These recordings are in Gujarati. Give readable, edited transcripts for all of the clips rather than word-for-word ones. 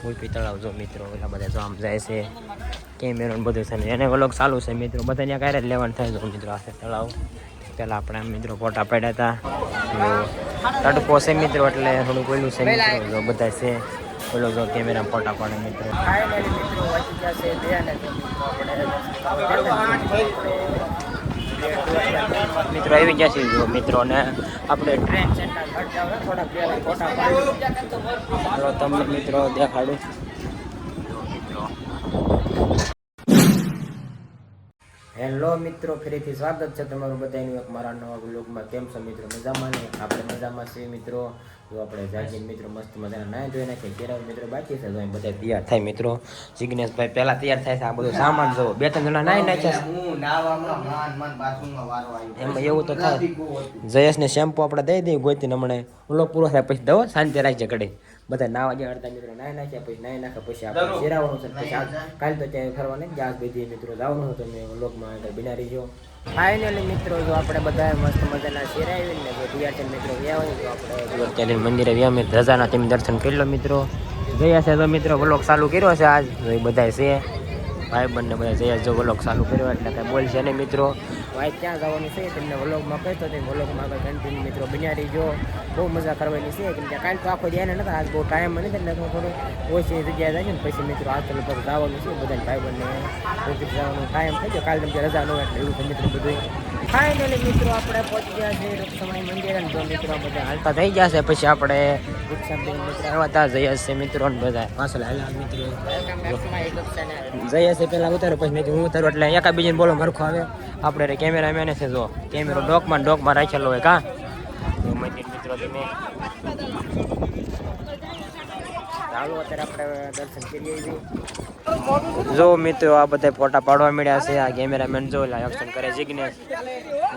ઉલપી તળાવ જો મિત્રો ઓલા બધા જો આમ જાય છે કેમેરો બધું છે ને એને વ્લોગ ચાલુ છે મિત્રો બધા ત્યાં ક્યારે જ લેવાનું થાય જો મિત્રો આ છે તળાવ પેલા આપણે મિત્રો ફોટા પડ્યા હતા તડકો છે મિત્રો એટલે થોડું કોયલું છે મિત્રો જો બધા છે ઓલો જો કેમેરા ફોટા પાડે મિત્રો મિત્રો આવી ગયા છે જો મિત્રો ને આપણે ટ્રેન થોડા તમને મિત્રો દેખાડું હેલો મિત્રો ફરીથી સ્વાગત છે તમારું બધાનું એક મારા નવા વ્લોગમાં કેમ છો મિત્રો મજામાં ને આપણે મજામાં છીએ મિત્રો જો આપણે જાગીને મિત્રો મસ્ત મજાના નાઈ ધોઈ નાખીએ કેરા મિત્રો બાકી છે તો બધા તૈયાર થાય મિત્રો જિગ્નેશભાઈ પહેલા તૈયાર થાય છે આ બધું સામાન જો બે ત્રણ જણા નાઈ નાખ્યા હું નાવામાં બાથરૂમમાં વારો આવ્યો એમાં એવું તો થાય જયેશને શેમ્પુ આપણે દઈ દઈએ ગોતીને હમણાં વ્લોગ પૂરો થાય પછી દો શાંતિ રાખજે ઘડી બધા નાવા જે અડતા મિત્રો નાઈ નાખ્યા પછી નાઈ નાખ્યા પછી આપણે શેરાવાનું છે પછી કાલે તો ત્યાં ફરવા નહીં આજ બધી મિત્રો જવાનું હતું મેં વ્લોગમાં આગળ બિનારી જો ફાઇનલી મિત્રો જો આપણે બધા મસ્ત મજાના શેરાવીને જો તૈયાર મિત્રો ગયા તો આપણે અત્યારે મંદિરે ગયા અમે ધજાના તમે દર્શન કરી લો મિત્રો ગયા છે તો મિત્રો વ્લોગ ચાલુ કર્યો છે આજ બધા છે ભાઈ બંને બધા જયા જો વ્લોગ ચાલુ કર્યો એટલે કાંઈ બોલશે ને મિત્રો ભાઈ ક્યાં જવાનું છે તમને વ્લોગમાં કહેતો તે વ્લોગમાં આગળ કન્ટિન્યુ મિત્રો બિનારી જો બહુ મજા કરવાની છે કેમ કે કાલે તો આખો ધ્યાન નતા આજ બહુ ટાઈમ નથી એટલે થોડું ઓછી જગ્યાએ જાય ને પછી મિત્રો આજ તો લગભગ જવાનું છે બધા ભાઈ બંને ઓફિસ જવાનું ટાઈમ થઈ ગયો કાલે તમને રજા ન હોય એટલે એવું છે મિત્રો બધું ફાઇનલી મિત્રો આપણે પહોંચી ગયા છે રૂપસમાઈ મંદિર અને જો મિત્રો બધા હાલતા થઈ ગયા છે પછી આપણે રૂપસમાઈ મિત્ર હતા જઈએ છે મિત્રો ને બધા પાછળ હાલ્યા મિત્રો જઈએ છે પહેલાં ઉતારો પછી હું ઉતારું એટલે એકા બીજીને બોલો મરખો આવે આપણે કેમેરામેન છે જો કેમેરો ડોકમાં રાખેલો હોય કા મંદિર મિત્રો તમે ચાલો અત્યારે આપણે દર્શન કરીએ છીએ જો મિત્રો આ બધા ફોટા પાડવા મળ્યા છે આ કેમેરામેન જો એક્શન કરે જિગ્નેશ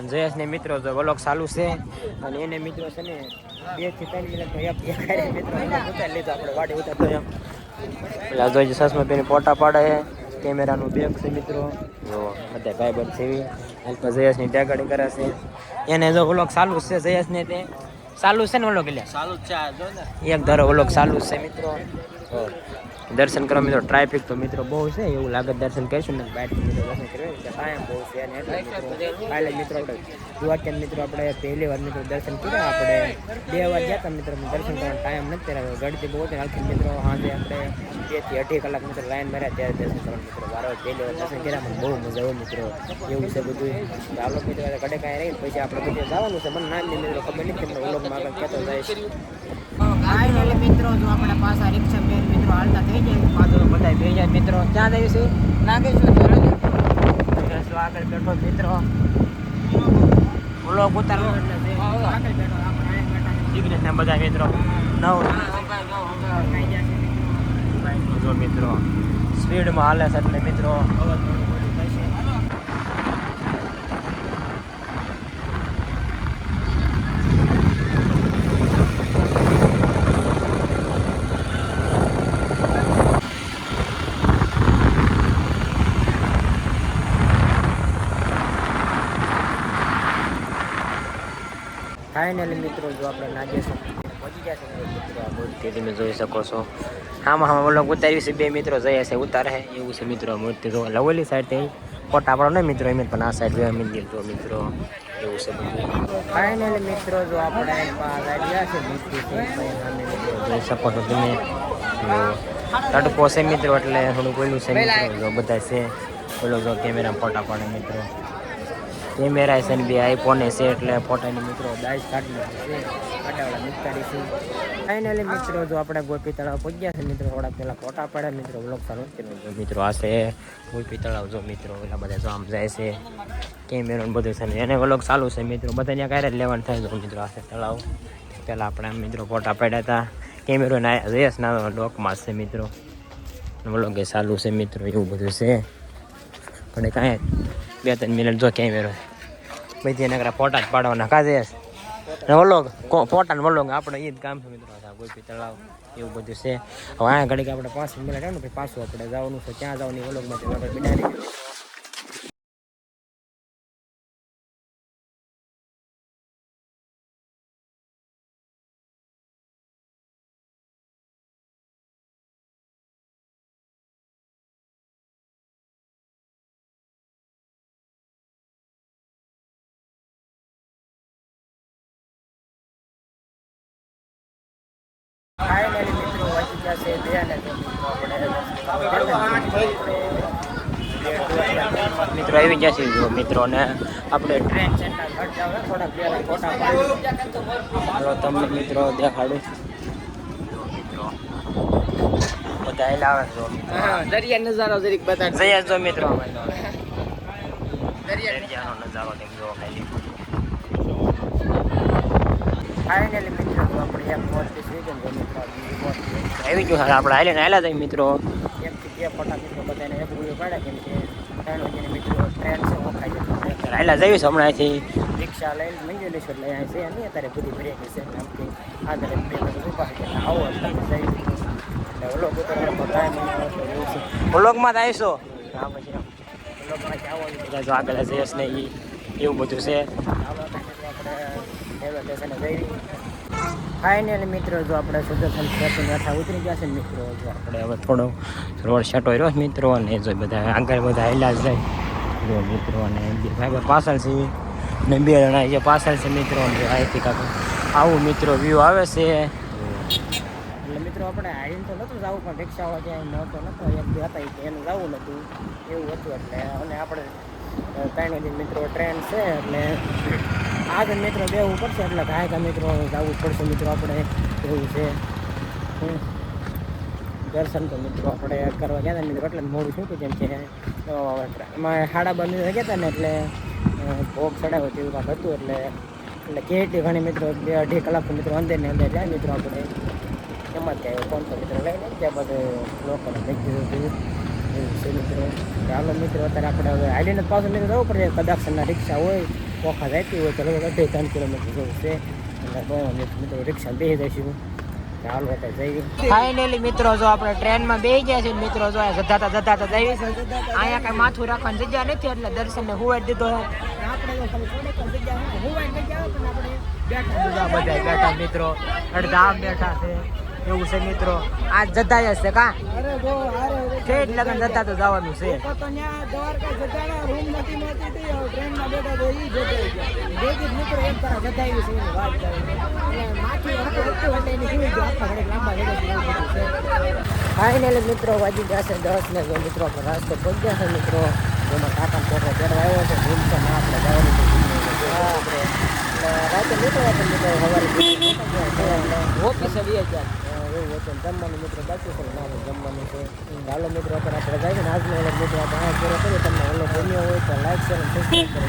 જયેશ ને મિત્રો જો વ્લોગ ચાલુ છે અને એને મિત્રો છે ને 2 થી 3 મિનિટ મિત્રો ઉતારી લીધો આપણે વાડી ઉતારતો એમ એટલે જો સસમાં પેલી ફોટા પાડે કેમેરાનું બેગ છે મિત્રો જો બધા ભાઈ બંધ છે અલ્પા જયેશની ટેગાડી કરે છે એને જો વ્લોગ ચાલુ છે જયેશને તે ચાલુ છે ને વ્લોગ એટલે ચાલુ જ છે જો ને એક ધારો વ્લોગ ચાલુ છે મિત્રો દર્શન કરવા મિત્રો ટ્રાફિક તો મિત્રો બહુ છે એવું લાગે દર્શન કરીશું ને બાઇક મિત્રો દર્શન કરવું ટાઈમ બહુ છે અને એટલે મિત્રો કાલે મિત્રો આપણે મિત્રો આપણે પહેલી વાર મિત્રો દર્શન કર્યા આપણે 2 વાર ગયા હતા મિત્રો દર્શન કરવાનો ટાઈમ નથી ત્યારે ગળતી બહુ હતી હાલથી મિત્રો સાંજે આપણે 2 થી 2.5 કલાક મિત્રો લાઈન માર્યા ત્યારે દર્શન કરવાનું મિત્રો વારો પહેલી વાર દર્શન કર્યા મને બહુ મજા આવે મિત્રો એવું છે બધું ચાલો મિત્રો કડે કાંઈ રહી પછી આપણે બધે જવાનું છે મને નામની મિત્રો ખબર નથી તમને વ્લોગમાં આગળ કહેતો જાય ફાઇનલી મિત્રો જો આપણે પાછા રિક્ષા બેન મિત્રો હાલતા થઈ જાય પાછો બધા બે જાય મિત્રો ક્યાં જઈએ છે નાગેશ્વર આગળ બેઠો મિત્રો વ્લોગ ઉતારવો એટલે આગળ બેઠો આપણે જિગ્નેશ ને બધા મિત્રો જો મિત્રો સ્પીડમાં હાલે છે એટલે મિત્રો ફાઇનલી મિત્રો જો આપણે નાગેશ્વર પહોંચી ગયા છે મિત્રો આ મૂર્તિ તમે જોઈ શકો છો આમાં વ્લોગ ઉતાર્યું છે 2 મિત્રો જઈએ છે ઉતારે એવું છે મિત્રો મૂર્તિ જો લવલી સાઈડ ફોટા પાડો ને મિત્રો એમ પણ આ સાઈડ જોયા મંદિર જો મિત્રો એવું છે બધું ફાઇનલી મિત્રો જો આપણે ગયા છે મૂર્તિ જોઈ શકો છો તમે તડકો છે મિત્રો એટલે થોડું કોયલું છે મિત્રો જો બધા છે બોલો જો કેમેરા ફોટા પાડે મિત્રો કેમેરા છે ને બે આઈફોન છે એટલે ફોટાની મિત્રો ડાઈસ કાઢી છે કાઢાવાળા નીકળી છે ફાઇનલી મિત્રો જો આપણે ગોપી તળાવ પહોંચ્યા છે મિત્રો થોડા પહેલાં ફોટા પડે મિત્રો વ્લોગ ચાલુ કર્યો મિત્રો આ છે ગોપી તળાવ જો મિત્રો એટલા બધા જો આમ જાય છે કેમેરો બધું છે ને એને વ્લોગ ચાલુ છે મિત્રો બધા ત્યાં ક્યારે જ લેવાનું થાય જો મિત્રો આ છે તળાવ પહેલાં આપણે મિત્રો ફોટા પડ્યા હતા કેમેરો જયેશ ના ડોકમાં છે મિત્રો વ્લોગ એ ચાલુ છે મિત્રો એવું બધું છે પણ કાંઈ 2-3 મિનિટ જો કેમેરો બધી એના ફોટા જ પાડવાના કાજે વ્લોગ ફોટા વ્લોગ આપણે એ જ કામ છે મિત્રો ગોપી તળાવ એવું બધું છે હવે આ ઘડીક આપણે 5 મિનિટ આવે ને પછી પાછું આપણે જવાનું છે ક્યાં જવાની વ્લોગમાંથી આપણે બનાવી ફાઇનલી મિત્રો વાંચી ગયા છે બે અને મિત્રો આવી ગયા છે જો મિત્રો ને આપણે ટ્રેન સેન્ટર ઘટ જાવ થોડા બે ફોટા પાડો તમને મિત્રો દેખાડું બધા લાવે જો દરિયા નજારો જરીક બતા જયા જો મિત્રો દરિયાનો નજારો દેખજો ખાલી ફાઇનલી મિત્રો આપણે એક મોટી સ્વીડન જો મિત્રો આવી ગયો આપણે હાલ્યા જાય મિત્રો એકથી બે ફોટા મિત્રો બધાને એક વિડીયો પાડ્યા કેમ કે 3 વાગ્યાની મિત્રો ટ્રેન છે ઓખાઈ જાય હાલ્યા જઈશ હમણાંથી રિક્ષા લઈને મંજુલેશ્વર લઈ આવે છે અને અત્યારે બધી ભરી ગઈ છે આમ કે આગળ બે ઉભા છે આવો એટલે જઈ વ્લોગ ઉતારવાનો ટાઈમ વ્લોગમાં જ આવીશો હા પછી વ્લોગમાં જ આવો બધા જો આગળ જઈશ ને એવું બધું છે રેલવે સ્ટેશને જઈ ફાઇનલી મિત્રો જો આપણે સુદર્શન સ્ટેશન બેઠા ઉતરી ગયા છે મિત્રો જો આપણે હવે થોડો રોડ સેટો રહ્યો મિત્રો અને જો બધા આગળ બધા હેલા જાય જો મિત્રો અને બે ભાઈ પાછળ છે ને બે જણા જે પાછળ છે મિત્રો અહીંથી કાંક આવું મિત્રો વ્યૂ આવે છે એટલે મિત્રો આપણે આવીને તો નહોતું જવું પણ રિક્ષાઓ ત્યાં નહોતો એક બે હતા કે એનું જવું નહોતું એવું હતું એટલે અને આપણે 3 વાગે મિત્રો ટ્રેન છે એટલે આગળ મિત્રો બેવું પડશે એટલે ઘાયકા મિત્રો જવું પડશે મિત્રો આપણે એવું છે દર્શન તો મિત્રો આપણે કરવા ગયા હતા મિત્રો એટલે મોડું શું જેમ કે એમાં 12:30 ગયા હતા ને એટલે ભોગ ચડાવ્યો તેવું કાંક હતું એટલે કેટલી ઘણી મિત્રો 2-2.5 કલાક મિત્રો અંદર ને અંદર જાય મિત્રો આપણે એમાં જ આવ્યો ફોન તો મિત્રો લઈને ત્યાં બધું લોકોને મૂકી દીધું એવું છે મિત્રો ચાલો મિત્રો અત્યારે આપણે હવે હાલીને પાછું મિત્રો જવું પડે કદાચના રિક્ષા હોય પોખા જતી હોય તો લગભગ 2-3 કિલોમીટર જેવું છે એટલે મિત્રો રિક્ષા બેસી જઈશું ચાલો અત્યારે જઈએ ફાઇનલી મિત્રો જો આપણે ટ્રેનમાં બેસી ગયા છે મિત્રો જો જતા જઈએ છે અહીંયા કાંઈ માથું રાખવાની જગ્યા નથી એટલે દર્શનને હુવાડી દીધો આપણે તો ખાલી થોડીક જગ્યા હુવાડી જગ્યા પણ આપણે બેઠા બધા બેઠા મિત્રો અડધા આમ બેઠા છે એવું છે મિત્રો આ જતા જશે કા ઠેઠ લગન જતા તો જવાનું છે ફાઇનલી મિત્રો વાગી ગયા છે 10 ને મિત્રો રસ્તે પહોંચ્યા છે મિત્રો એમાં કાકા છોકરો પહેરવા આવ્યો છે ભૂલશે ના આપણે જવાનું રાતે નીકળ્યા પણ મિત્રો સવારે ઓફિસે બી ગયા એવું હતું જમવાનું મિત્રો બાકી છે ના જમવાનું છે હાલો મિત્રો અત્યારે આપણે જાય છે ને આજનો મિત્રો આપણે પૂરો કરીએ તમને ઓલો ગમ્યો હોય તો લાઈક શેર અને સબસ્ક્રાઈબ કરો